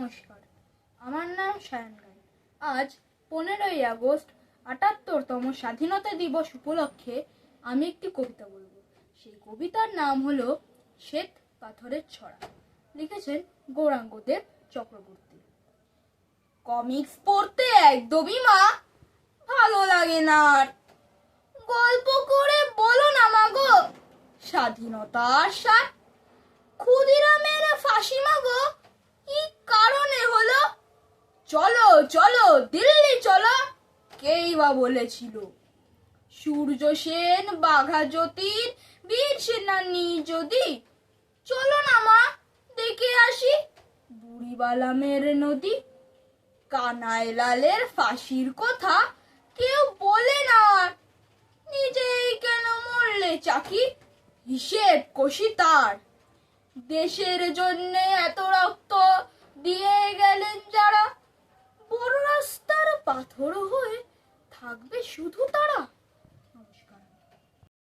নমস্কার, আমার নাম সায়ন রায়। আজ 15ই আগস্ট ৭৮তম স্বাধীনতা দিবস উপলক্ষে আমি একটি কবিতা বলবো। সেই কবিতার নাম হলো শ্বেত পাথরের ছড়া। লিখেছেন গৌরাঙ্গদেব চক্রবর্তী। কমিক্স পড়তে একদমই মা ভালো লাগে না আর। গল্প করে বলো না মাগো স্বাধীনতার স্বাদ। ক্ষুদিরামের ফাঁসি মাগো কি কারণে হলো? চলো চলো দিল্লি চলো কেই বা বলেছিল? সূর্য সেন, বাঘা যতীন, বীর সেনানী যদি। চলো না মা দেখে আসি বুড়িবালামের নদী। কানাই লালের ফাঁসির কথা কেউ বলে না আর। নিজেই কেন মরলে চাকি, হিসেব কষি তার। দেশের জন্য এত রক্ত দিয়ে গেলেন যারা, বড় রাস্তার পাথর হয়ে থাকবে শুধু তারা।